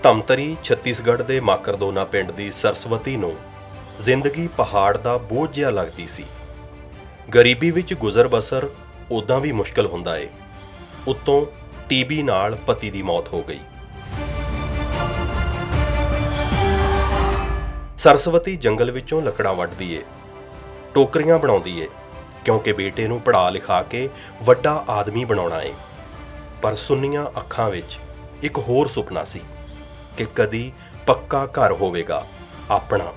ਧਮਤਰੀ छत्तीसगढ़ ਦੇ ਮਾਕਰਦੋਨਾ ਪਿੰਡ ਦੀ ਸਰਸਵਤੀ ਨੂੰ ਜ਼ਿੰਦਗੀ ਪਹਾੜ ਦਾ ਬੋਝ ਜਿਹਾ ਲੱਗਦੀ ਸੀ। ਗਰੀਬੀ ਵਿੱਚ ਗੁਜ਼ਰ ਬਸਰ ਉਦਾਂ ਵੀ ਮੁਸ਼ਕਲ ਹੁੰਦਾ ਏ। ਉੱਤੋਂ ਟੀਬੀ ਨਾਲ ਪਤੀ ਦੀ ਮੌਤ ਹੋ ਗਈ। ਸਰਸਵਤੀ ਜੰਗਲ ਵਿੱਚੋਂ ਲੱਕੜਾਂ ਵੱਢਦੀ ਏ, ਟੋਕਰੀਆਂ ਬਣਾਉਂਦੀ ਏ, ਕਿਉਂਕਿ ਬੇਟੇ ਨੂੰ ਪੜ੍ਹਾ ਲਿਖਾ ਕੇ ਵੱਡਾ ਆਦਮੀ ਬਣਾਉਣਾ ਏ। ਪਰ ਸੁੰਨੀਆਂ ਅੱਖਾਂ ਵਿੱਚ ਇੱਕ ਹੋਰ ਸੁਪਨਾ ਸੀ ਕਿ ਕਦੀ ਪੱਕਾ ਘਰ ਹੋਵੇਗਾ ਆਪਣਾ।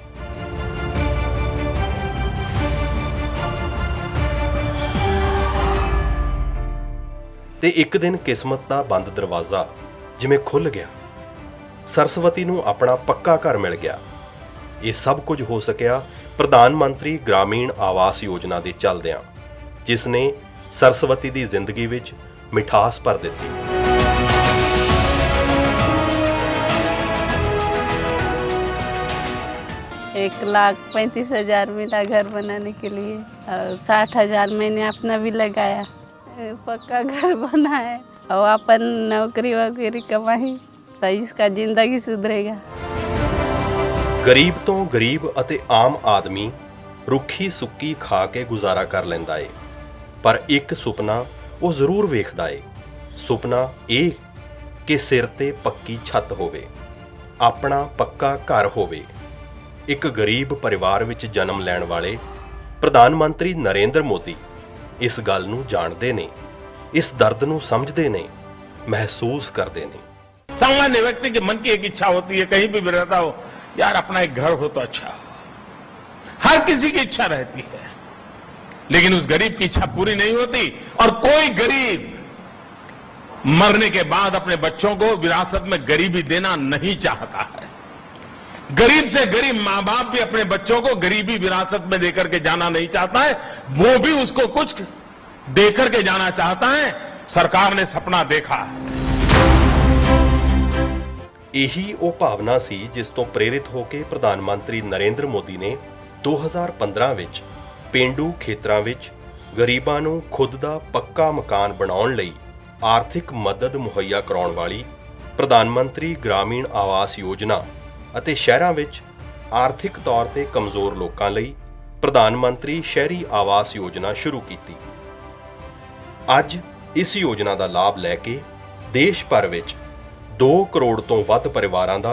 ਤੇ ਇੱਕ ਦਿਨ ਕਿਸਮਤ ਦਾ ਬੰਦ ਦਰਵਾਜ਼ਾ ਜਿਵੇਂ ਖੁੱਲ੍ਹ ਗਿਆ। ਸਰਸਵਤੀ ਨੂੰ ਆਪਣਾ ਪੱਕਾ ਘਰ ਮਿਲ ਗਿਆ। ਇਹ ਸਭ ਕੁਝ ਹੋ ਸਕਿਆ ਪ੍ਰਧਾਨ ਮੰਤਰੀ ਗ੍ਰਾਮੀਣ ਆਵਾਸ ਯੋਜਨਾ ਦੇ ਚੱਲਦਿਆਂ, ਜਿਸ ਨੇ ਸਰਸਵਤੀ ਦੀ ਜ਼ਿੰਦਗੀ ਵਿੱਚ ਮਿਠਾਸ ਭਰ ਦਿੱਤੀ। एक 1,35,000 मिला घर बनाने के लिए और 60,000 मैंने अपना भी लगाया। पक्का घर बना है और अपन नौकरी वगैरह कमाई तो इसका जिंदगी सुधरेगा। ਗਰੀਬ ਤੋਂ ਗਰੀਬ ਅਤੇ ਆਮ ਆਦਮੀ ਰੁੱਖੀ ਸੁੱਕੀ ਖਾ ਕੇ ਗੁਜ਼ਾਰਾ ਕਰ ਲੈਂਦਾ ਏ, ਪਰ ਇੱਕ ਸੁਪਨਾ ਉਹ ਜ਼ਰੂਰ ਵੇਖਦਾ ਏ। ਸੁਪਨਾ ਇਹ ਕਿ ਸਿਰ ਤੇ ਪੱਕੀ ਛੱਤ ਹੋਵੇ, ਆਪਣਾ ਪੱਕਾ ਘਰ ਹੋਵੇ। ਇੱਕ ਗਰੀਬ ਪਰਿਵਾਰ ਵਿੱਚ ਜਨਮ ਲੈਣ ਵਾਲੇ ਪ੍ਰਧਾਨ ਮੰਤਰੀ ਨਰਿੰਦਰ ਮੋਦੀ ਇਸ ਗੱਲ ਨੂੰ ਜਾਣਦੇ ਨੇ, ਇਸ ਦਰਦ ਨੂੰ ਸਮਝਦੇ ਨੇ, महसूस करते नहीं। सामान्य व्यक्ति के मन की एक इच्छा होती है, कहीं भी रहता हो, यार अपना एक घर हो तो अच्छा हो। हर किसी की इच्छा रहती है, लेकिन उस गरीब की इच्छा पूरी नहीं होती। और कोई गरीब मरने के बाद अपने बच्चों को विरासत में गरीबी देना नहीं चाहता है। गरीब से गरीब मां बाप भी अपने बच्चों को गरीबी विरासत में देकर के जाना नहीं चाहता है, वो भी उसको कुछ देकर के जाना चाहता है। सरकार ने सपना देखा है। ਇਹੀ ਉਹ ਭਾਵਨਾ ਸੀ ਜਿਸ ਤੋਂ ਪ੍ਰੇਰਿਤ ਹੋ ਕੇ ਪ੍ਰਧਾਨ ਮੰਤਰੀ ਨਰਿੰਦਰ ਮੋਦੀ ਨੇ 2015 ਵਿੱਚ ਪੇਂਡੂ ਖੇਤਰਾਂ ਵਿੱਚ ਗਰੀਬਾਂ ਨੂੰ ਖੁਦ ਦਾ ਪੱਕਾ ਮਕਾਨ ਬਣਾਉਣ ਲਈ ਆਰਥਿਕ ਮਦਦ ਮੁਹੱਈਆ ਕਰਾਉਣ ਵਾਲੀ ਪ੍ਰਧਾਨ ਮੰਤਰੀ ਗ੍ਰਾਮੀਣ ਆਵਾਸ ਯੋਜਨਾ ਅਤੇ ਸ਼ਹਿਰਾਂ ਵਿੱਚ ਆਰਥਿਕ ਤੌਰ ਤੇ ਕਮਜ਼ੋਰ ਲੋਕਾਂ ਲਈ ਪ੍ਰਧਾਨ ਮੰਤਰੀ ਸ਼ਹਿਰੀ ਆਵਾਸ ਯੋਜਨਾ ਸ਼ੁਰੂ ਕੀਤੀ। ਅੱਜ ਇਸ ਯੋਜਨਾ ਦਾ ਲਾਭ ਲੈ ਕੇ ਦੇਸ਼ ਭਰ ਵਿੱਚ 2 ਕਰੋੜ ਤੋਂ ਵੱਧ ਪਰਿਵਾਰਾਂ ਦਾ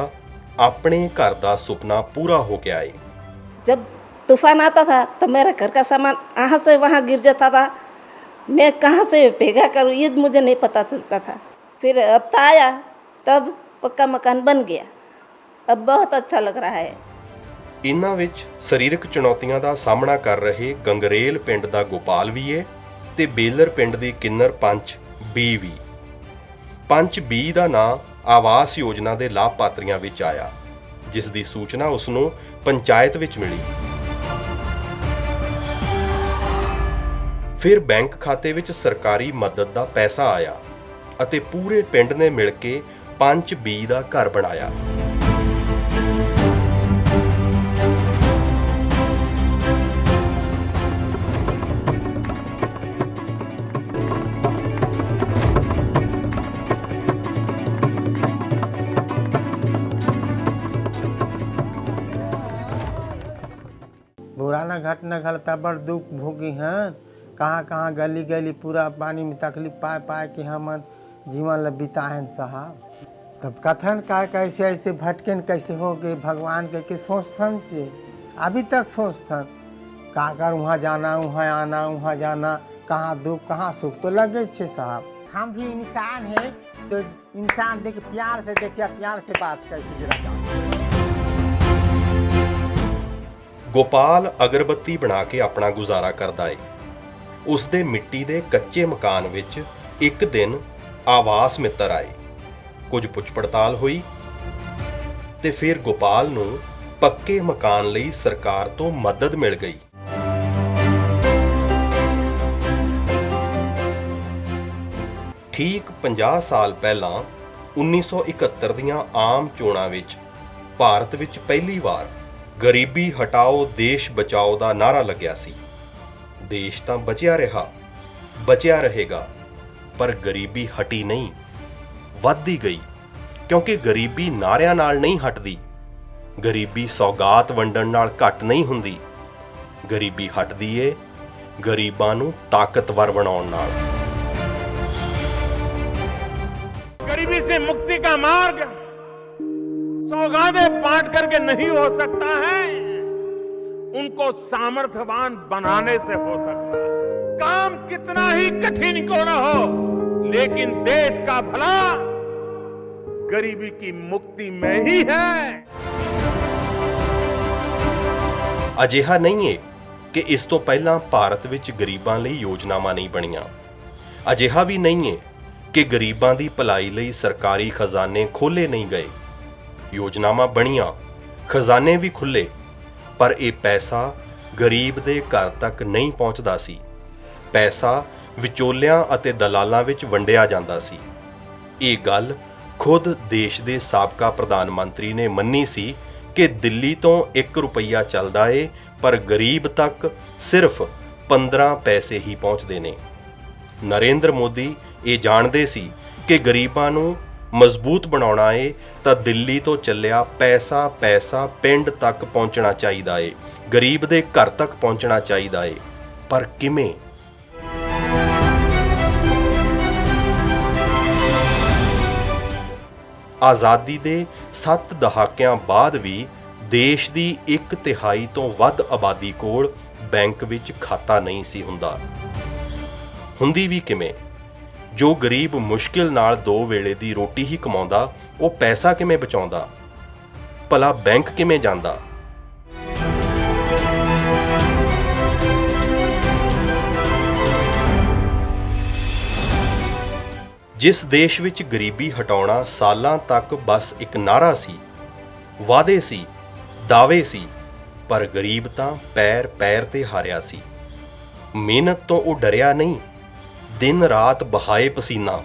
ਆਪਣੇ ਘਰ ਦਾ ਸੁਪਨਾ पूरा हो गया है। जब तूफान आता था तो मेरा घर का सामान यहाँ से वहाँ गिर जाता था, मैं कहाँ से भेगा करूँ ये मुझे नहीं पता चलता था। फिर हफ्ता आया तब पक्का मकान बन गया, अब बहुत अच्छा लग रहा है। इन्हां विच सरीरक चुनौतियां ਦਾ ਸਾਹਮਣਾ ਕਰ ਰਹੇ ਗੰਗਰੇਲ ਪਿੰਡ ਦਾ ਗੋਪਾਲ ਵੀ ਏ ਤੇ ਬੇਲਰ ਪਿੰਡ ਦੀ ਕਿੰਨਰ ਪੰਚ ਬੀ ਵੀ। ਪੰਚ ਬੀ ਦਾ ਨਾਂ ਆਵਾਸ ਯੋਜਨਾ ਦੇ ਲਾਭਪਾਤਰੀਆਂ ਵਿੱਚ ਆਇਆ, ਜਿਸ ਦੀ ਸੂਚਨਾ ਉਸ ਨੂੰ ਪੰਚਾਇਤ ਵਿੱਚ ਮਿਲੀ। ਫਿਰ ਬੈਂਕ ਖਾਤੇ ਵਿੱਚ ਸਰਕਾਰੀ ਮਦਦ ਦਾ ਪੈਸਾ ਆਇਆ ਅਤੇ ਪੂਰੇ ਪਿੰਡ ਨੇ ਮਿਲ ਕੇ ਪੰਚ ਬੀ ਦਾ ਘਰ ਬਣਾਇਆ। पुराना घटना घटता बड़ दुख भोगी हैं। कहाँ कहाँ गली गली पूरा पानी में तकलीफ पाए पाए कि हम जीवन ल बिताएं साहब। तब कथन का कैसे ऐसे भटकन कैसे हो गए भगवान के सोचथन चे अभी तक सोचथन का कर वहाँ जाना वहाँ आना वहाँ जाना, कहाँ दुख कहाँ सुख तो लगे छे साहब। हम भी इंसान है तो इंसान देख प्यार से देखिए, प्यार से बात कैसे जरा जाओ। ਗੋਪਾਲ ਅਗਰਬੱਤੀ ਬਣਾ ਕੇ ਆਪਣਾ ਗੁਜ਼ਾਰਾ ਕਰਦਾ ਏ। ਉਸ ਦੇ ਮਿੱਟੀ ਦੇ ਕੱਚੇ ਮਕਾਨ ਵਿੱਚ ਇੱਕ ਦਿਨ ਆਵਾਸ ਮਿੱਤਰ ਆਏ, ਕੁਝ ਪੁੱਛ ਪੜਤਾਲ ਹੋਈ ਤੇ ਫਿਰ ਗੋਪਾਲ ਨੂੰ ਪੱਕੇ ਮਕਾਨ ਲਈ ਸਰਕਾਰ ਤੋਂ ਮਦਦ ਮਿਲ ਗਈ। ਠੀਕ 50 ਸਾਲ ਪਹਿਲਾਂ 1971 ਦੀਆਂ ਆਮ ਚੋਣਾਂ ਵਿੱਚ ਭਾਰਤ ਵਿੱਚ ਪਹਿਲੀ ਵਾਰ गरीबी हटाओ देश बचाओ ਦਾ ਨਾਰਾ ਲੱਗਿਆ ਸੀ। ਦੇਸ਼ ਤਾਂ ਬਚਿਆ ਰਿਹਾ, ਬਚਿਆ ਰਹੇਗਾ, ਪਰ ਗਰੀਬੀ ਹਟੀ ਨਹੀਂ, ਵੱਧਦੀ ਗਈ। ਕਿਉਂਕਿ ਗਰੀਬੀ ਨਾਰਿਆਂ ਨਾਲ ਨਹੀਂ ਹਟਦੀ। ਗਰੀਬੀ ਸੌਗਾਤ ਵੰਡਣ ਨਾਲ ਘੱਟ ਨਹੀਂ ਹੁੰਦੀ। ਗਰੀਬੀ ਹਟਦੀ ਏ ਗਰੀਬਾਂ ਨੂੰ ਤਾਕਤਵਰ ਬਣਾਉਣ ਨਾਲ। गरीबी से मुक्ति का मार्ग सौगातें बांट करके नहीं हो सकता है, उनको सामर्थ्यवान बनाने से हो सकता है। काम कितना ही कठिन क्यों न हो, लेकिन देश का भला गरीबी की मुक्ति में ही है। ਅਜਿਹਾ ਨਹੀਂ ਏ ਕਿ ਇਸ ਤੋਂ ਪਹਿਲਾਂ ਭਾਰਤ ਵਿੱਚ ਗਰੀਬਾਂ ਲਈ ਯੋਜਨਾਵਾਂ ਨਹੀਂ ਬਣੀਆਂ। ਅਜਿਹਾ ਵੀ ਨਹੀਂ ਏ ਕਿ ਗਰੀਬਾਂ ਦੀ ਭਲਾਈ ਲਈ ਸਰਕਾਰੀ ਖਜ਼ਾਨੇ ਖੋਲ੍ਹੇ ਨਹੀਂ ਗਏ। ਯੋਜਨਾਵਾਂ ਬਣੀਆਂ, ਖਜ਼ਾਨੇ ਵੀ ਖੁੱਲ੍ਹੇ, ਪਰ ਇਹ ਪੈਸਾ ਗਰੀਬ ਦੇ ਘਰ ਤੱਕ ਨਹੀਂ ਪਹੁੰਚਦਾ ਸੀ। ਪੈਸਾ ਵਿਚੋਲਿਆਂ ਅਤੇ ਦਲਾਲਾਂ ਵਿੱਚ ਵੰਡਿਆ ਜਾਂਦਾ ਸੀ। ਇਹ ਗੱਲ ਖੁਦ ਦੇਸ਼ ਦੇ ਸਾਬਕਾ ਪ੍ਰਧਾਨ ਮੰਤਰੀ ਨੇ ਮੰਨੀ ਸੀ ਕਿ ਦਿੱਲੀ ਤੋਂ 1 ਰੁਪਈਆ ਚੱਲਦਾ ਏ, ਪਰ ਗਰੀਬ ਤੱਕ ਸਿਰਫ 15 ਪੈਸੇ ਹੀ ਪਹੁੰਚਦੇ ਨੇ। ਨਰਿੰਦਰ ਮੋਦੀ ਇਹ ਜਾਣਦੇ ਸੀ ਕਿ ਗਰੀਬਾਂ ਨੂੰ ਮਜ਼ਬੂਤ ਬਣਾਉਣਾ ਏ ਤਾਂ ਦਿੱਲੀ ਤੋਂ ਚੱਲਿਆ ਪੈਸਾ ਪਿੰਡ ਤੱਕ ਪਹੁੰਚਣਾ ਚਾਹੀਦਾ ਏ, ਗਰੀਬ ਦੇ ਘਰ ਤੱਕ ਪਹੁੰਚਣਾ ਚਾਹੀਦਾ ਏ। ਪਰ ਕਿਵੇਂ? ਆਜ਼ਾਦੀ ਦੇ 7 ਦਹਾਕਿਆਂ ਬਾਅਦ ਵੀ ਦੇਸ਼ ਦੀ 1/3 ਤੋਂ ਵੱਧ ਆਬਾਦੀ ਕੋਲ ਬੈਂਕ ਵਿੱਚ ਖਾਤਾ ਨਹੀਂ ਸੀ ਹੁੰਦਾ। ਹੁੰਦੀ ਵੀ ਕਿਵੇਂ? ਜੋ ਗਰੀਬ ਮੁਸ਼ਕਿਲ ਨਾਲ 2 ਵੇਲੇ ਦੀ ਰੋਟੀ ਹੀ ਕਮਾਉਂਦਾ, ਉਹ ਪੈਸਾ ਕਿਵੇਂ ਬਚਾਉਂਦਾ? ਭਲਾ ਬੈਂਕ ਕਿਵੇਂ ਜਾਂਦਾ? ਜਿਸ ਦੇਸ਼ ਵਿੱਚ ਗਰੀਬੀ ਹਟਾਉਣਾ ਸਾਲਾਂ ਤੱਕ ਬਸ ਇੱਕ ਨਾਅਰਾ ਸੀ, ਵਾਅਦੇ ਸੀ, ਦਾਅਵੇ ਸੀ, ਪਰ ਗਰੀਬ ਤਾਂ ਪੈਰ ਤੇ ਹਾਰਿਆ ਸੀ। ਮਿਹਨਤ ਤੋਂ ਉਹ ਡਰਿਆ ਨਹੀਂ, ਦਿਨ ਰਾਤ ਬਹਾਏ ਪਸੀਨਾ।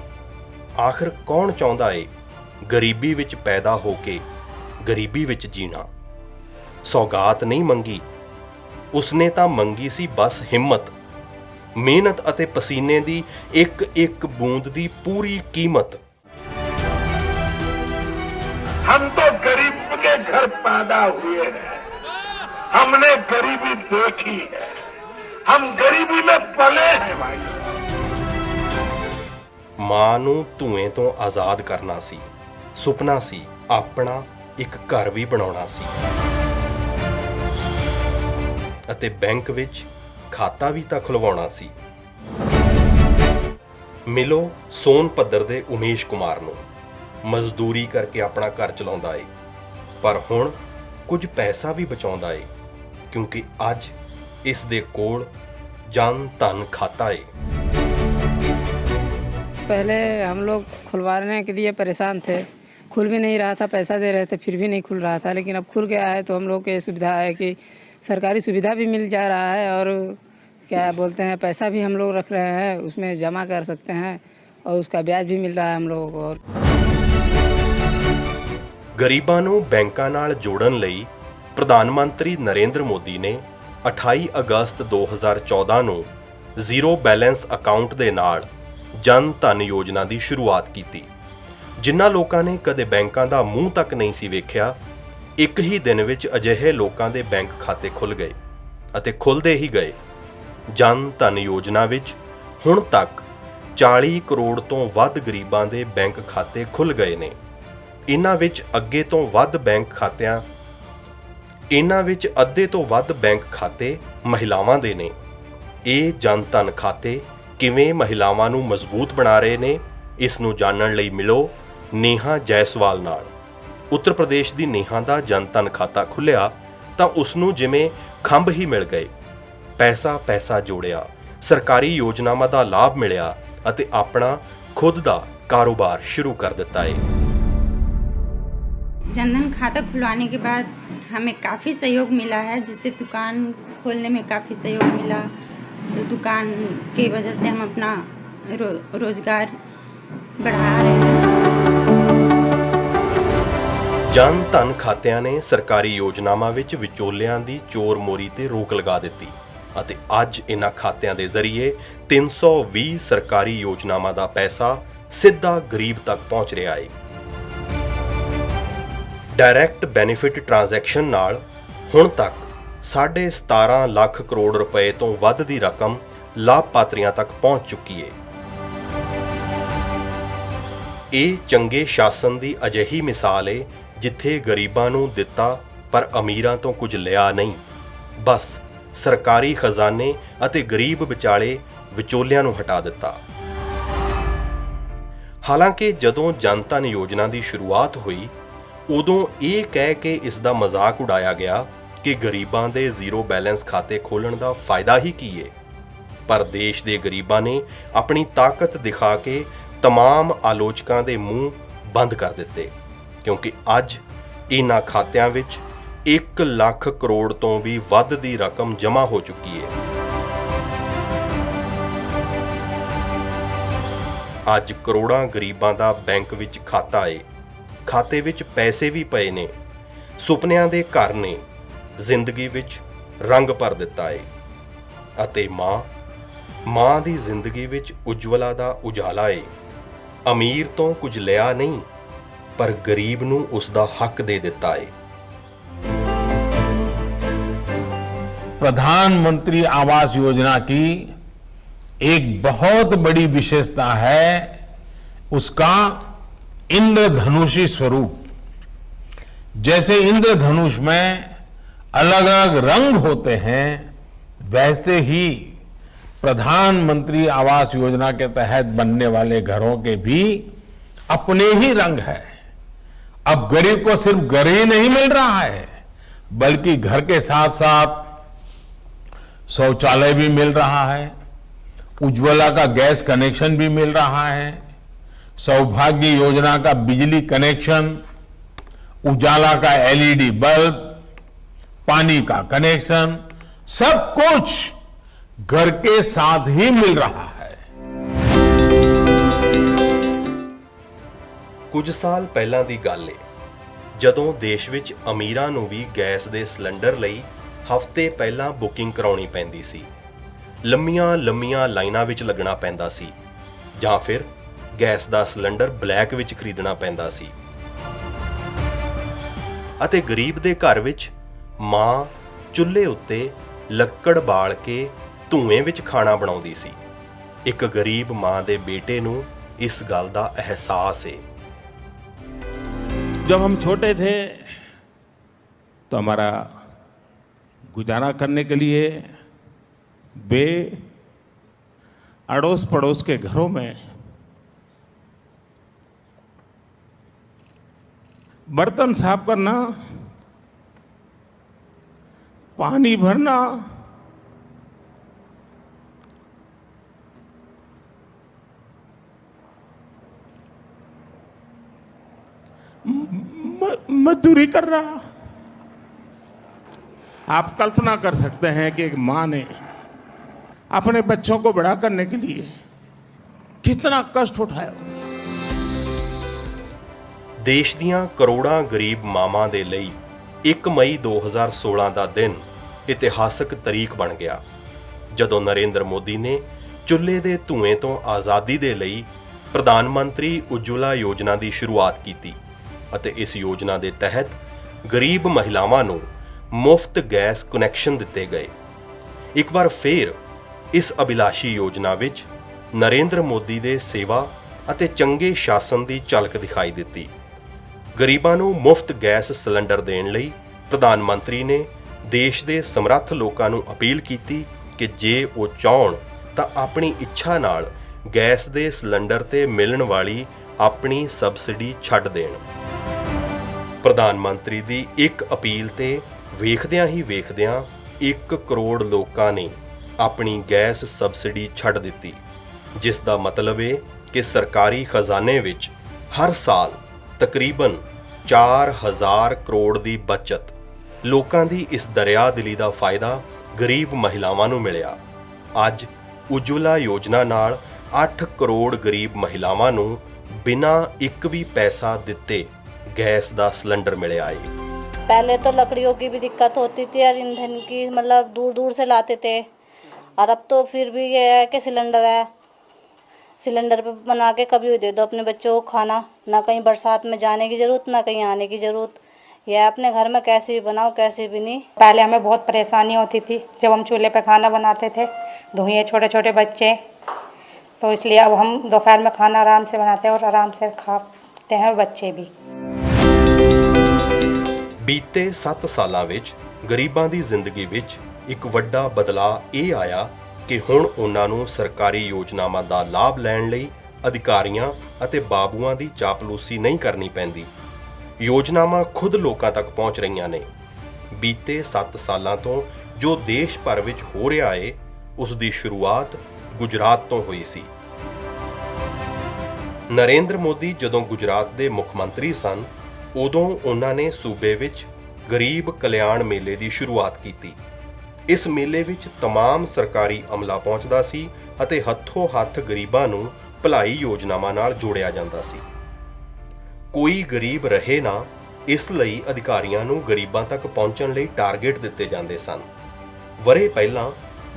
ਆਖਰ ਕੌਣ ਚਾਹੁੰਦਾ ਏ ਗਰੀਬੀ ਵਿੱਚ ਪੈਦਾ ਹੋ ਕੇ ਗਰੀਬੀ ਵਿੱਚ ਜੀਣਾ? ਸੌਗਾਤ ਨਹੀਂ ਮੰਗੀ, ਉਸਨੇ ਤਾਂ ਮੰਗੀ ਸੀ ਬਸ ਹਿੰਮਤ, ਮਿਹਨਤ ਅਤੇ ਪਸੀਨੇ ਦੀ ਇੱਕ ਬੂੰਦ ਦੀ ਪੂਰੀ ਕੀਮਤ। हम तो गरीब के घर पैदा हुए हैं, हमने गरीबी देखी है, हम गरीबी में पले हैं भाई। ਮਾਂ ਨੂੰ ਧੂਏ ਤੋਂ ਆਜ਼ਾਦ ਕਰਨਾ ਸੀ, ਸੁਪਨਾ ਸੀ ਆਪਣਾ ਇੱਕ ਘਰ ਵੀ ਬਣਾਉਣਾ ਸੀ, ਅਤੇ ਬੈਂਕ ਵਿੱਚ ਖਾਤਾ ਵੀ ਤਾਂ ਖੁਲਵਾਉਣਾ ਸੀ। ਮਿਲੋ ਸੋਨਭੱਦਰ ਦੇ ਉਮੇਸ਼ ਕੁਮਾਰ ਨੂੰ, ਮਜ਼ਦੂਰੀ ਕਰਕੇ ਆਪਣਾ ਘਰ ਚਲਾਉਂਦਾ ਏ, ਪਰ ਹੁਣ ਕੁਝ ਪੈਸਾ ਵੀ ਬਚਾਉਂਦਾ ਏ, ਕਿਉਂਕਿ ਅੱਜ ਇਸ ਦੇ ਕੋਲ ਜਨ ਧਨ खाता ਏ। पहले हम लोग खुलवाने के लिए परेशान थे, खुल भी नहीं रहा था, पैसा दे रहे थे फिर भी नहीं खुल रहा था, लेकिन अब खुल गया है तो हम लोग को ये सुविधा है कि सरकारी सुविधा भी मिल जा रहा है और क्या बोलते हैं पैसा भी हम लोग रख रहे हैं, उसमें जमा कर सकते हैं और उसका ब्याज भी मिल रहा है हम लोगों को। ਗਰੀਬਾਂ ਨੂੰ ਬੈਂਕਾਂ ਨਾਲ ਜੋੜਨ ਲਈ ਪ੍ਰਧਾਨ ਮੰਤਰੀ ਨਰਿੰਦਰ ਮੋਦੀ ਨੇ 28 ਅਗਸਤ 2014 ਨੂੰ ਜ਼ੀਰੋ ਬੈਲੈਂਸ ਅਕਾਊਂਟ ਦੇ ਨਾਲ ਜਨ ਧਨ ਯੋਜਨਾ ਦੀ ਸ਼ੁਰੂਆਤ ਕੀਤੀ। ਜਿਨ੍ਹਾਂ ਲੋਕਾਂ ਨੇ ਕਦੇ ਬੈਂਕਾਂ ਦਾ ਮੂੰਹ ਤੱਕ ਨਹੀਂ ਸੀ ਵੇਖਿਆ, ਇੱਕ ਹੀ ਦਿਨ ਵਿੱਚ ਅਜਿਹੇ ਲੋਕਾਂ ਦੇ ਬੈਂਕ ਖਾਤੇ ਖੁੱਲ੍ਹ ਗਏ ਅਤੇ ਖੁੱਲ੍ਹਦੇ ਹੀ ਗਏ। ਜਨ ਧਨ ਯੋਜਨਾ ਵਿੱਚ ਹੁਣ ਤੱਕ 40 ਕਰੋੜ ਤੋਂ ਵੱਧ ਗਰੀਬਾਂ ਦੇ ਬੈਂਕ ਖਾਤੇ ਖੁੱਲ੍ਹ ਗਏ ਨੇ। ਇਹਨਾਂ ਵਿੱਚ ਅੱਧੇ ਤੋਂ ਵੱਧ ਬੈਂਕ ਖਾਤੇ ਮਹਿਲਾਵਾਂ ਦੇ ਨੇ। ਇਹ ਜਨ ਧਨ ਖਾਤੇ ਕਿਵੇਂ ਮਹਿਲਾਵਾਂ ਨੂੰ ਮਜ਼ਬੂਤ ਬਣਾ ਰਹੇ ਨੇ, ਇਸ ਨੂੰ ਜਾਣਨ ਲਈ ਮਿਲੋ ਨੇਹਾ ਜੈਸਵਾਲ ਨਾਲ। ਉੱਤਰ ਪ੍ਰਦੇਸ਼ ਦੀ ਨੇਹਾ ਦਾ ਜਨ ਧਨ ਖਾਤਾ ਖੁੱਲ੍ਹਿਆ ਤਾਂ ਉਸ ਨੂੰ ਜਿਵੇਂ ਖੰਭ ਹੀ ਮਿਲ ਗਏ। ਪੈਸਾ ਜੋੜਿਆ, ਸਰਕਾਰੀ ਯੋਜਨਾਵਾਂ ਦਾ ਲਾਭ ਮਿਲਿਆ ਅਤੇ ਆਪਣਾ ਖੁਦ ਦਾ ਕਾਰੋਬਾਰ ਸ਼ੁਰੂ ਕਰ ਦਿੱਤਾ ਹੈ। जनधन खाता खुलवाने के बाद हमें काफ़ी सहयोग मिला है, जिससे दुकान खोलने में काफ़ी सहयोग मिला। तो दुकान की वजह से हम अपना रोजगार बढ़ा रहे हैं। ਜਨ ਧਨ ਖਾਤਿਆਂ ਨੇ ਸਰਕਾਰੀ ਯੋਜਨਾਵਾਂ ਵਿੱਚ ਵਿਚੋਲਿਆਂ ਦੀ ਚੋਰ ਮੋਰੀ ਤੇ ਰੋਕ ਲਗਾ ਦਿੱਤੀ ਅਤੇ ਅੱਜ ਇਹਨਾਂ ਖਾਤਿਆਂ ਦੇ ਜ਼ਰੀਏ 320 ਸਰਕਾਰੀ ਯੋਜਨਾਵਾਂ ਦਾ ਪੈਸਾ ਸਿੱਧਾ ਗਰੀਬ ਤੱਕ ਪਹੁੰਚ ਰਿਹਾ ਹੈ। ਡਾਇਰੈਕਟ ਬੈਨੀਫਿਟ ਟ੍ਰਾਂਜੈਕਸ਼ਨ ਨਾਲ ਹੁਣ ਤੱਕ 17.5 ਲੱਖ ਕਰੋੜ ਰੁਪਏ ਤੋਂ ਵੱਧ ਦੀ ਰਕਮ ਲਾਭਪਾਤਰੀਆਂ ਤੱਕ ਪਹੁੰਚ ਚੁੱਕੀ ਹੈ। ਇਹ ਚੰਗੇ ਸ਼ਾਸਨ ਦੀ ਅਜਿਹੀ ਮਿਸਾਲ ਹੈ ਜਿੱਥੇ ਗਰੀਬਾਂ ਨੂੰ ਦਿੱਤਾ ਪਰ ਅਮੀਰਾਂ ਤੋਂ ਕੁਝ ਲਿਆ ਨਹੀਂ, ਬਸ ਸਰਕਾਰੀ ਖਜ਼ਾਨੇ ਅਤੇ ਗਰੀਬ ਵਿਚਾਲੇ ਵਿਚੋਲਿਆਂ ਨੂੰ ਹਟਾ ਦਿੱਤਾ। ਹਾਲਾਂਕਿ ਜਦੋਂ ਜਨ ਧਨ ਯੋਜਨਾ ਦੀ ਸ਼ੁਰੂਆਤ ਹੋਈ ਉਦੋਂ ਇਹ ਕਹਿ ਕੇ ਇਸ ਦਾ ਮਜ਼ਾਕ ਉਡਾਇਆ ਗਿਆ ਕਿ ਗਰੀਬਾਂ ਦੇ ਜ਼ੀਰੋ ਬੈਲੈਂਸ ਖਾਤੇ ਖੋਲ੍ਹਣ ਦਾ ਫਾਇਦਾ ਹੀ ਕੀ ਹੈ, ਪਰ ਦੇਸ਼ ਦੇ ਗਰੀਬਾਂ ਨੇ ਆਪਣੀ ਤਾਕਤ ਦਿਖਾ ਕੇ तमाम ਆਲੋਚਕਾਂ ਦੇ ਮੂੰਹ ਬੰਦ ਕਰ ਦਿੱਤੇ, ਕਿਉਂਕਿ ਅੱਜ ਇਹਨਾਂ ਖਾਤਿਆਂ ਵਿੱਚ 1 ਲੱਖ ਕਰੋੜ ਤੋਂ ਵੀ ਵੱਧ ਦੀ ਰਕਮ ਜਮ੍ਹਾਂ ਹੋ ਚੁੱਕੀ ਹੈ। ਅੱਜ ਕਰੋੜਾਂ ਗਰੀਬਾਂ ਦਾ ਬੈਂਕ ਵਿੱਚ ਖਾਤਾ ਹੈ, ਖਾਤੇ ਵਿੱਚ ਪੈਸੇ ਵੀ ਪਏ ਨੇ, ਸੁਪਨਿਆਂ ਦੇ ਘਰ ਨੇ, ਜ਼ਿੰਦਗੀ ਵਿੱਚ ਰੰਗ ਭਰ ਦਿੱਤਾ ਹੈ। ਅਤੇ ਮਾਂ ਦੀ ਜ਼ਿੰਦਗੀ ਵਿੱਚ ਉਜਵਲਾ ਦਾ ਉਜਾਲਾ ਹੈ। ਅਮੀਰ ਤੋਂ ਕੁਝ ਲਿਆ ਨਹੀਂ ਪਰ ਗਰੀਬ ਨੂੰ ਉਸ ਦਾ ਹੱਕ ਦੇ ਦਿੱਤਾ ਹੈ। प्रधानमंत्री आवास योजना की एक बहुत बड़ी विशेषता है उसका इंद्रधनुषी स्वरूप। जैसे इंद्रधनुष में अलग अलग रंग होते हैं, वैसे ही प्रधानमंत्री आवास योजना के तहत बनने वाले घरों के भी अपने ही रंग है। अब गरीब को सिर्फ घर ही नहीं मिल रहा है, बल्कि घर के साथ साथ शौचालय भी मिल रहा है, उज्ज्वला का गैस कनेक्शन भी मिल रहा है, सौभाग्य योजना का बिजली कनेक्शन, उजाला का एलईडी बल्ब, पानी का कनेक्शन, सब कुछ घर के साथ ही मिल रहा है। ਕੁਝ ਸਾਲ ਪਹਿਲਾਂ ਦੀ ਗੱਲ ਹੈ ਜਦੋਂ ਦੇਸ਼ ਵਿੱਚ ਅਮੀਰਾਂ ਨੂੰ ਵੀ ਗੈਸ ਦੇ ਸਿਲੰਡਰ ਲਈ ਹਫ਼ਤੇ ਪਹਿਲਾਂ ਬੁਕਿੰਗ ਕਰਾਉਣੀ ਪੈਂਦੀ ਸੀ, ਲੰਮੀਆਂ ਲਾਈਨਾਂ ਵਿੱਚ ਲੱਗਣਾ ਪੈਂਦਾ ਸੀ, ਜਾਂ ਫਿਰ ਗੈਸ ਦਾ ਸਿਲੰਡਰ ਬਲੈਕ ਵਿੱਚ ਖਰੀਦਣਾ ਪੈਂਦਾ ਸੀ। ਅਤੇ ਗਰੀਬ ਦੇ ਘਰ ਵਿੱਚ ਮਾਂ ਚੁੱਲ੍ਹੇ ਉੱਤੇ ਲੱਕੜ ਬਾਲ ਕੇ ਧੂਏਂ ਵਿੱਚ ਖਾਣਾ ਬਣਾਉਂਦੀ ਸੀ। ਇੱਕ ਗਰੀਬ ਮਾਂ ਦੇ ਬੇਟੇ ਨੂੰ ਇਸ ਗੱਲ ਦਾ ਅਹਿਸਾਸ ਹੈ। जब हम छोटे थे तो हमारा गुजारा करने के लिए वे अड़ोस पड़ोस के घरों में बर्तन साफ करना, पानी भरना, मजदूरी कर रहा। आप कल्पना कर सकते हैं कि एक मां ने अपने बच्चों को बड़ा करने के लिए कितना कष्ट उठाया। ਦੇਸ਼ ਦੀਆਂ ਕਰੋੜਾਂ ਗਰੀਬ ਮਾਵਾਂ ਦੇ ਲਈ 1 ਮਈ 2016 ਦਾ ਦਿਨ ਇਤਿਹਾਸਕ ਤਾਰੀਖ ਬਣ ਗਿਆ, ਜਦੋਂ ਨਰਿੰਦਰ ਮੋਦੀ ਨੇ ਚੁੱਲ੍ਹੇ ਦੇ ਧੂਏਂ ਤੋਂ ਆਜ਼ਾਦੀ ਦੇ ਲਈ ਪ੍ਰਧਾਨ ਮੰਤਰੀ ਉਜਵਲਾ ਯੋਜਨਾ ਦੀ ਸ਼ੁਰੂਆਤ ਕੀਤੀ ਅਤੇ ਇਸ ਯੋਜਨਾ ਦੇ ਤਹਿਤ ਗਰੀਬ ਮਹਿਲਾਵਾਂ ਨੂੰ ਮੁਫਤ ਗੈਸ ਕਨੈਕਸ਼ਨ ਦਿੱਤੇ ਗਏ। ਇੱਕ ਵਾਰ ਫੇਰ ਇਸ ਅਭਿਲਾਸ਼ੀ ਯੋਜਨਾ ਵਿੱਚ ਨਰਿੰਦਰ ਮੋਦੀ ਦੇ ਸੇਵਾ ਅਤੇ ਚੰਗੇ ਸ਼ਾਸਨ ਦੀ ਝਲਕ ਦਿਖਾਈ ਦਿੱਤੀ। ਗਰੀਬਾਂ ਨੂੰ ਮੁਫਤ ਗੈਸ ਸਿਲੰਡਰ ਦੇਣ ਲਈ ਪ੍ਰਧਾਨ ਮੰਤਰੀ ਨੇ ਦੇਸ਼ ਦੇ ਸਮਰੱਥ ਲੋਕਾਂ ਨੂੰ ਅਪੀਲ ਕੀਤੀ ਕਿ ਜੇ ਉਹ ਚਾਹਣ ਤਾਂ ਆਪਣੀ ਇੱਛਾ ਨਾਲ ਗੈਸ ਦੇ ਸਿਲੰਡਰ ਤੇ ਮਿਲਣ ਵਾਲੀ ਆਪਣੀ ਸਬਸਿਡੀ ਛੱਡ ਦੇਣ। ਪ੍ਰਧਾਨ ਮੰਤਰੀ ਦੀ ਇੱਕ ਅਪੀਲ ਤੇ ਵੇਖਦਿਆਂ ਹੀ ਵੇਖਦਿਆਂ 1 ਕਰੋੜ ਲੋਕਾਂ ਨੇ ਆਪਣੀ ਗੈਸ ਸਬਸਿਡੀ ਛੱਡ ਦਿੱਤੀ, ਜਿਸ ਦਾ ਮਤਲਬ ਹੈ ਕਿ ਸਰਕਾਰੀ ਖਜ਼ਾਨੇ ਵਿੱਚ ਹਰ ਸਾਲ ਤਕਰੀਬਨ 4000 ਕਰੋੜ ਦੀ ਬਚਤ। ਲੋਕਾਂ ਦੀ ਇਸ ਦਰਿਆਦਿਲੀ ਦਾ ਫਾਇਦਾ ਗਰੀਬ ਮਹਿਲਾਵਾਂ ਨੂੰ ਮਿਲਿਆ। ਅੱਜ ਉਜਵਲਾ ਯੋਜਨਾ ਨਾਲ 8 ਕਰੋੜ ਗਰੀਬ ਮਹਿਲਾਵਾਂ ਨੂੰ ਬਿਨਾਂ ਇੱਕ ਵੀ ਪੈਸਾ ਦਿੱਤੇ गैस का सिलेंडर मिले आए। पहले तो लकड़ियों की भी दिक्कत होती थी और ईंधन की, मतलब दूर दूर से लाते थे, और अब तो फिर भी ये है कि सिलेंडर है, सिलेंडर पे बना के कभी भी दे दो अपने बच्चों को खाना, ना कहीं बरसात में जाने की ज़रूरत, ना कहीं आने की ज़रूरत। या अपने घर में कैसे भी बनाओ कैसे भी नहीं। पहले हमें बहुत परेशानी होती थी जब हम चूल्हे पे खाना बनाते थे, धुएं, छोटे छोटे बच्चे, तो इसलिए अब हम दोपहर में खाना आराम से बनाते हैं और आराम से खाते हैं, बच्चे भी। ਬੀਤੇ 7 ਸਾਲਾਂ ਵਿੱਚ ਗਰੀਬਾਂ ਦੀ ਜ਼ਿੰਦਗੀ ਵਿੱਚ ਇੱਕ ਵੱਡਾ ਬਦਲਾਅ ਇਹ ਆਇਆ ਕਿ ਹੁਣ ਉਹਨਾਂ ਨੂੰ ਸਰਕਾਰੀ ਯੋਜਨਾਵਾਂ ਦਾ ਲਾਭ ਲੈਣ ਲਈ ਅਧਿਕਾਰੀਆਂ ਅਤੇ ਬਾਬੂਆਂ ਦੀ ਚਾਪਲੂਸੀ ਨਹੀਂ ਕਰਨੀ ਪੈਂਦੀ। ਯੋਜਨਾਵਾਂ ਖੁਦ ਲੋਕਾਂ ਤੱਕ ਪਹੁੰਚ ਰਹੀਆਂ ਨੇ। ਬੀਤੇ 7 ਸਾਲਾਂ ਤੋਂ ਜੋ ਦੇਸ਼ ਭਰ ਵਿੱਚ ਹੋ ਰਿਹਾ ਏ, ਉਸ ਦੀ ਸ਼ੁਰੂਆਤ ਗੁਜਰਾਤ ਤੋਂ ਹੋਈ ਸੀ। ਨਰਿੰਦਰ ਮੋਦੀ ਜਦੋਂ ਗੁਜਰਾਤ ਦੇ ਮੁੱਖ ਮੰਤਰੀ ਸਨ, ਉਦੋਂ ਉਹਨਾਂ ਨੇ ਸੂਬੇ ਵਿੱਚ ਗਰੀਬ ਕਲਿਆਣ ਮੇਲੇ ਦੀ ਸ਼ੁਰੂਆਤ ਕੀਤੀ। ਇਸ ਮੇਲੇ ਵਿੱਚ तमाम ਸਰਕਾਰੀ ਅਮਲਾ ਪਹੁੰਚਦਾ ਸੀ ਅਤੇ ਹੱਥੋਂ ਹੱਥ ਗਰੀਬਾਂ ਨੂੰ ਭਲਾਈ ਯੋਜਨਾਵਾਂ ਨਾਲ ਜੋੜਿਆ ਜਾਂਦਾ ਸੀ। ਕੋਈ ਗਰੀਬ ਰਹੇ ਨਾ, ਇਸ ਲਈ ਅਧਿਕਾਰੀਆਂ ਨੂੰ ਗਰੀਬਾਂ ਤੱਕ ਪਹੁੰਚਣ ਲਈ ਟਾਰਗੇਟ ਦਿੱਤੇ ਜਾਂਦੇ ਸਨ। ਵਰ੍ਹੇ ਪਹਿਲਾਂ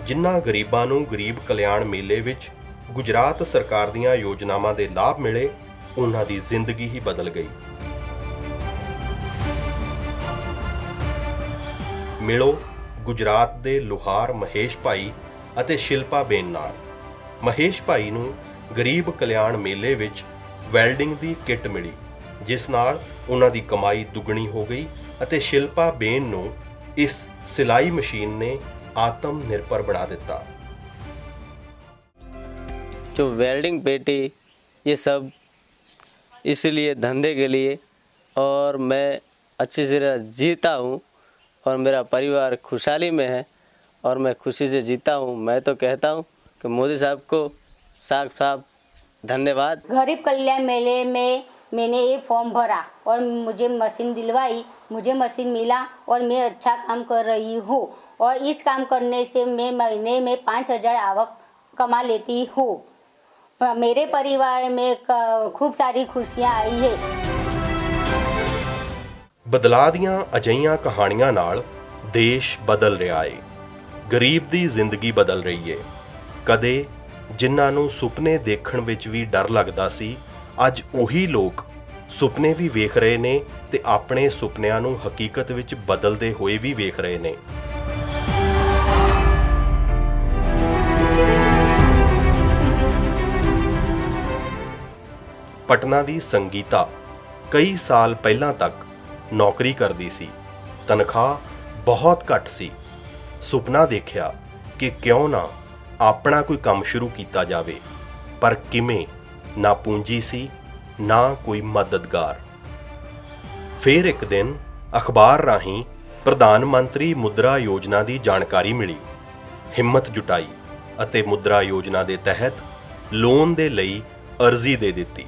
ਜਿਨ੍ਹਾਂ ਗਰੀਬਾਂ ਨੂੰ ਗਰੀਬ ਕਲਿਆਣ ਮੇਲੇ ਵਿੱਚ ਗੁਜਰਾਤ ਸਰਕਾਰ ਦੀਆਂ ਯੋਜਨਾਵਾਂ ਦੇ ਲਾਭ ਮਿਲੇ, ਉਹਨਾਂ ਦੀ ਜ਼ਿੰਦਗੀ ਹੀ ਬਦਲ ਗਈ। ਮਿਲੋ ਗੁਜਰਾਤ ਦੇ ਲੋਹਾਰ ਮਹੇਸ਼ ਭਾਈ ਅਤੇ ਸ਼ਿਲਪਾ ਬੇਨ ਨਾਲ। ਮਹੇਸ਼ ਭਾਈ ਨੂੰ ਗਰੀਬ ਕਲਿਆਣ ਮੇਲੇ ਵਿੱਚ ਵੈਲਡਿੰਗ ਦੀ ਕਿੱਟ ਮਿਲੀ, ਜਿਸ ਨਾਲ ਉਹਨਾਂ ਦੀ ਕਮਾਈ ਦੁੱਗਣੀ ਹੋ ਗਈ ਅਤੇ ਸ਼ਿਲਪਾ ਬੇਨ ਨੂੰ ਇਸ ਸਿਲਾਈ ਮਸ਼ੀਨ ਨੇ आत्म निर्भर बना देता। जो वेल्डिंग पेटी ये सब इसलिए धंधे के लिए, और मैं अच्छे से जीता हूँ और मेरा परिवार खुशहाली में है और मैं खुशी से जीता हूँ। मैं तो कहता हूँ कि मोदी साहब को साफ साफ धन्यवाद। गरीब कल्याण मेले में मैंने ये फॉर्म भरा और मुझे मशीन दिलवाई, मुझे मशीन मिला और मैं अच्छा काम कर रही हूँ और इस काम करने से मैं महीने में 5,000 आवक कमा लेती हूँ। मेरे परिवार में खूब सारी खुशियाँ आई है। ਬਦਲਾਅ ਦੀਆਂ ਅਜਿਹੀਆਂ ਕਹਾਣੀਆਂ ਨਾਲ ਦੇਸ਼ ਬਦਲ ਰਿਹਾ ਏ। ਗਰੀਬ ਦੀ ਜ਼ਿੰਦਗੀ ਬਦਲ ਰਹੀ ਏ। ਕਦੇ ਜਿਨ੍ਹਾਂ ਨੂੰ ਸੁਪਨੇ ਦੇਖਣ ਵਿੱਚ ਵੀ ਡਰ ਲੱਗਦਾ ਸੀ, ਅੱਜ ਉਹੀ ਲੋਕ ਸੁਪਨੇ ਵੀ ਵੇਖ ਰਹੇ ਨੇ ਤੇ ਆਪਣੇ ਸੁਪਨਿਆਂ ਨੂੰ ਹਕੀਕਤ ਵਿੱਚ ਬਦਲਦੇ ਹੋਏ ਵੀ ਵੇਖ ਰਹੇ ਨੇ। ਪਟਨਾ ਦੀ ਸੰਗੀਤਾ ਕਈ ਸਾਲ ਪਹਿਲਾਂ ਤੱਕ ਨੌਕਰੀ ਕਰਦੀ ਸੀ। ਤਨਖਾਹ ਬਹੁਤ ਘੱਟ ਸੀ। ਸੁਪਨਾ ਦੇਖਿਆ ਕਿ ਕਿਉਂ ਨਾ ਆਪਣਾ ਕੋਈ ਕੰਮ ਸ਼ੁਰੂ ਕੀਤਾ ਜਾਵੇ, ਪਰ ਕਿਵੇਂ? ਨਾ ਪੂੰਜੀ ਸੀ, ਨਾ ਕੋਈ ਮਦਦਗਾਰ। ਫਿਰ ਇੱਕ ਦਿਨ ਅਖਬਾਰ ਰਾਹੀਂ ਪ੍ਰਧਾਨ ਮੰਤਰੀ ਮੁਦਰਾ ਯੋਜਨਾ ਦੀ ਜਾਣਕਾਰੀ ਮਿਲੀ। ਹਿੰਮਤ ਜੁਟਾਈ ਅਤੇ ਮੁਦਰਾ ਯੋਜਨਾ ਦੇ ਤਹਿਤ ਲੋਨ ਦੇ ਲਈ ਅਰਜ਼ੀ ਦੇ ਦਿੱਤੀ।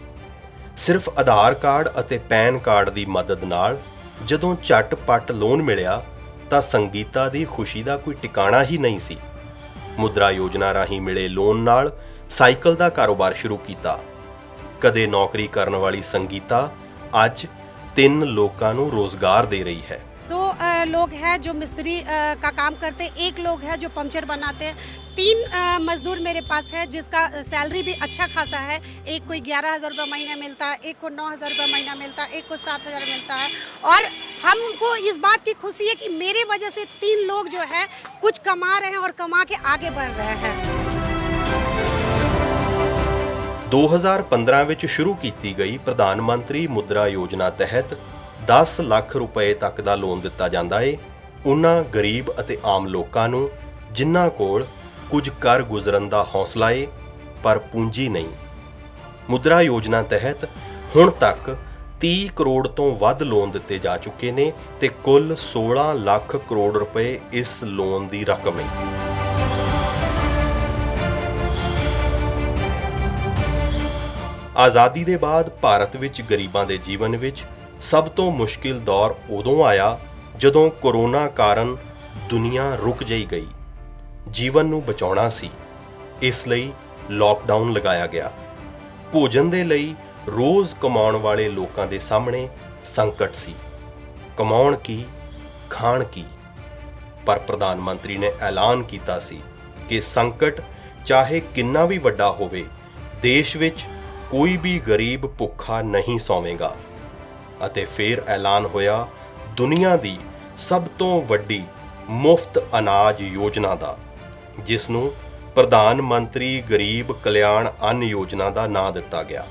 ਸਿਰਫ ਆਧਾਰ ਕਾਰਡ ਅਤੇ ਪੈਨ ਕਾਰਡ ਦੀ ਮਦਦ ਨਾਲ ਜਦੋਂ ਝਟਪਟ ਲੋਨ ਮਿਲਿਆ ਤਾਂ ਸੰਗੀਤਾ ਦੀ ਖੁਸ਼ੀ ਦਾ ਕੋਈ ਟਿਕਾਣਾ ਹੀ ਨਹੀਂ ਸੀ। ਮੁਦਰਾ ਯੋਜਨਾ ਰਾਹੀਂ ਮਿਲੇ ਲੋਨ ਨਾਲ ਸਾਈਕਲ ਦਾ ਕਾਰੋਬਾਰ ਸ਼ੁਰੂ ਕੀਤਾ। ਕਦੇ ਨੌਕਰੀ ਕਰਨ ਵਾਲੀ ਸੰਗੀਤਾ ਅੱਜ 3 ਲੋਕਾਂ ਨੂੰ ਰੋਜ਼ਗਾਰ ਦੇ ਰਹੀ ਹੈ। 2 लोग हैं जो मिस्त्री का काम करते हैं, 1 लोग है जो पंक्चर बनाते हैं, 3 मजदूर मेरे पास है जिसका सैलरी भी अच्छा खासा है। एक को 11,000 रुपये महीना मिलता है, एक को 9,000 रुपये महीना मिलता है, एक को 7,000 मिलता है। और हमको इस बात की खुशी है कि मेरे वजह से 3 लोग जो है कुछ कमा रहे हैं और कमा के आगे बढ़ रहे हैं। 2015 ਵਿੱਚ ਸ਼ੁਰੂ ਕੀਤੀ ਗਈ ਪ੍ਰਧਾਨ ਮੰਤਰੀ ਮੁਦਰਾ ਯੋਜਨਾ ਤਹਿਤ 10 ਲੱਖ ਰੁਪਏ ਤੱਕ ਦਾ ਲੋਨ ਦਿੱਤਾ ਜਾਂਦਾ ਏ ਉਹਨਾਂ ਗਰੀਬ ਅਤੇ ਆਮ ਲੋਕਾਂ ਨੂੰ ਜਿਨ੍ਹਾਂ ਕੋਲ ਕੁਝ ਕਰ ਗੁਜ਼ਰਨ ਦਾ ਹੌਸਲਾ ਏ ਪਰ ਪੂੰਜੀ ਨਹੀਂ। ਮੁਦਰਾ ਯੋਜਨਾ ਤਹਿਤ ਹੁਣ ਤੱਕ 30 ਕਰੋੜ ਤੋਂ ਵੱਧ ਲੋਨ ਦਿੱਤੇ ਜਾ ਚੁੱਕੇ ਨੇ ਤੇ ਕੁੱਲ 16 ਲੱਖ ਕਰੋੜ ਰੁਪਏ ਇਸ ਲੋਨ ਦੀ ਰਕਮ ਹੈ। ਆਜ਼ਾਦੀ ਦੇ ਬਾਅਦ ਭਾਰਤ ਵਿੱਚ ਗਰੀਬਾਂ ਦੇ ਜੀਵਨ ਵਿੱਚ ਸਭ ਤੋਂ ਮੁਸ਼ਕਿਲ ਦੌਰ ਉਦੋਂ ਆਇਆ ਜਦੋਂ ਕੋਰੋਨਾ ਕਾਰਨ ਦੁਨੀਆ ਰੁਕ ਜਿਹੀ ਗਈ। ਜੀਵਨ ਨੂੰ ਬਚਾਉਣਾ ਸੀ, ਇਸ ਲਈ ਲਾਕਡਾਊਨ ਲਗਾਇਆ ਗਿਆ। ਭੋਜਨ ਦੇ ਲਈ ਰੋਜ਼ ਕਮਾਉਣ ਵਾਲੇ ਲੋਕਾਂ ਦੇ ਸਾਹਮਣੇ ਸੰਕਟ ਸੀ। ਕਮਾਉਣ ਕੀ, ਖਾਣ ਕੀ। ਪਰ ਪ੍ਰਧਾਨ ਮੰਤਰੀ ਨੇ ਐਲਾਨ ਕੀਤਾ ਸੀ ਕਿ ਸੰਕਟ ਚਾਹੇ ਕਿੰਨਾ ਵੀ ਵੱਡਾ ਹੋਵੇ, ਦੇਸ਼ ਵਿੱਚ ਕੋਈ ਵੀ ਗਰੀਬ ਭੁੱਖਾ ਨਹੀਂ ਸੌਵੇਗਾ। ਅਤੇ ਫਿਰ ਐਲਾਨ ਹੋਇਆ ਦੁਨੀਆ ਦੀ ਸਭ ਤੋਂ ਵੱਡੀ ਮੁਫਤ ਅਨਾਜ ਯੋਜਨਾ ਦਾ, ਜਿਸ ਨੂੰ ਪ੍ਰਧਾਨ ਮੰਤਰੀ ਗਰੀਬ ਕਲਿਆਣ ਅੰਨ ਯੋਜਨਾ ਦਾ ਨਾਂ ਦਿੱਤਾ ਗਿਆ।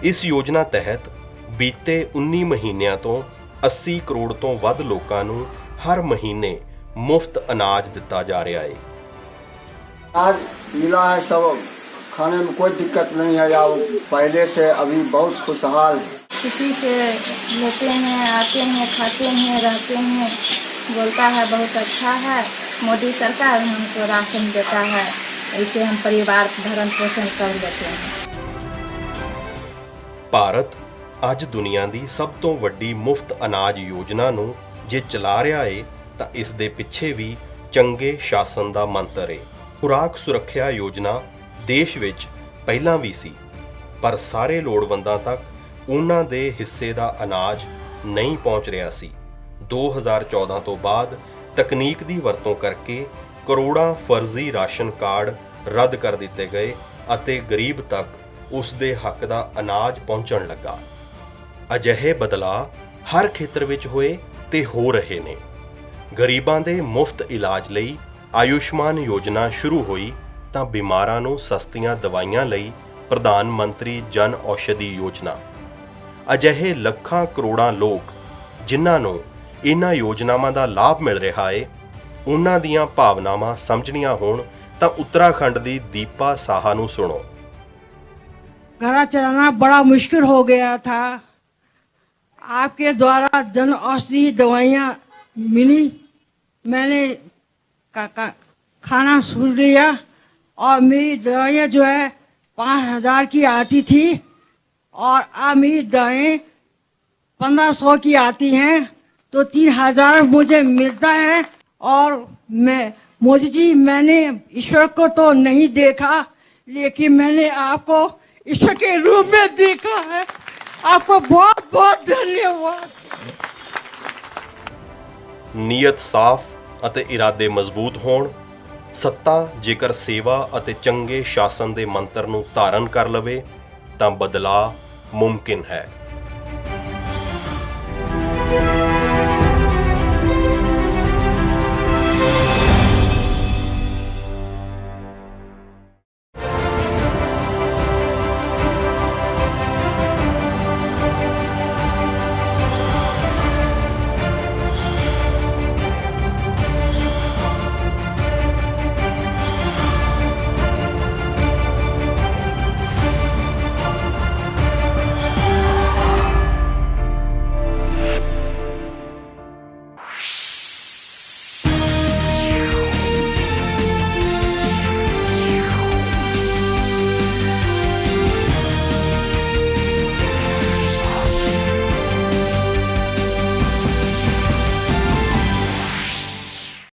ਇਸ ਯੋਜਨਾ ਤਹਿਤ ਬੀਤੇ 19 ਮਹੀਨਿਆਂ ਤੋਂ 80 ਕਰੋੜ ਤੋਂ ਵੱਧ ਲੋਕਾਂ ਨੂੰ हर महीने मुफ्त अनाज दिता जा रहा है। आज मिला है, सब खाने में कोई दिक्कत नहीं है, या पहले से अभी बहुत खुशहाल है। किसी से लेते हैं, आते हैं, खाते हैं, रहते हैं, बोलता है बहुत अच्छा है, मोदी सरकार हमको राशन देता है, ऐसे हम परिवार भरण पोषण कर लेते हैं। भारत अज दुनिया की सब तो वड्डी मुफ्त अनाज योजना नूं जे चला रहा है तो इस दे पिछे भी चंगे शासन का मंत्र है। खुराक सुरक्षा योजना देश विच पहलां भी सी, पर सारे लोड़वंदां तक उन्हां दे हिस्से का अनाज नहीं पहुँच रहा सी। 2014 तो बाद तकनीक की वरतों करके करोड़ां फर्जी राशन कार्ड रद्द कर दिते गए अते गरीब तक उस दे हक का अनाज पहुँचण लगा। अजिहे बदलाव हर खेतर विच होए ते हो रहे ने। गरीबां दे मुफ्त इलाज लई आयुष्मान योजना शुरू हुई तां बीमारां नूं सस्तियां दवाइयां लई प्रधान मंत्री जन औषधि योजना। अजिहे ਲੱਖਾਂ ਕਰੋੜਾਂ लोग जिन्हां नूं इन्हां योजनावां दा लाभ मिल रहा है, उन्हां दीयां भावनावां समझणीਆਂ होण तां उत्तराखंड दी दीपा साहा नूं सुणो। घर चलाना बड़ा मुश्किल हो गया था, आपके द्वारा जन औषधि दवाइयाँ मिली, मैंने खाना सुन लिया और मेरी दवाइयाँ जो है 5,000 की आती थी और अब मेरी दवाएं 1,500 की आती हैं, तो 3,000 मुझे मिलता है। और मैं मोदी जी, मैंने ईश्वर को तो नहीं देखा, लेकिन मैंने आपको ईश्वर के रूप में देखा है। आपको बहुत बहुत धन्यवाद। ਨੀਅਤ ਸਾਫ਼ ਅਤੇ ਇਰਾਦੇ ਮਜ਼ਬੂਤ ਹੋਣ, ਸੱਤਾ ਜੇਕਰ ਸੇਵਾ ਅਤੇ ਚੰਗੇ ਸ਼ਾਸਨ ਦੇ ਮੰਤਰ ਨੂੰ ਧਾਰਨ ਕਰ ਲਵੇ ਤਾਂ ਬਦਲਾਅ ਮੁਮਕਿਨ ਹੈ।